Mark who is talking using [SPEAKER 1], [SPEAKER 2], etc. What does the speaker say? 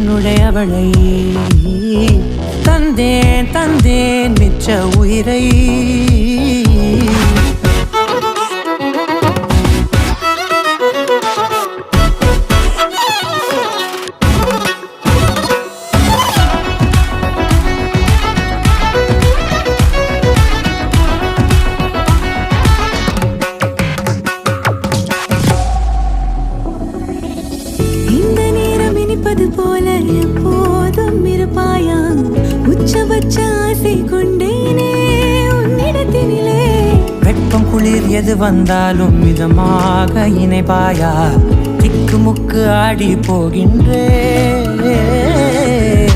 [SPEAKER 1] என்னுடையவளை தந்தேன் தந்தேன் மிச்ச உயிரை
[SPEAKER 2] போல எப்போதும் இருப்பாயா உச்சபட்ச ஆசை கொண்டேனே உன்னிடத்தினிலே
[SPEAKER 1] வெப்பம் குளிர் எது வந்தாலும் மிதமாக இணைப்பாயா திக்கு முக்கு ஆடி போகின்றே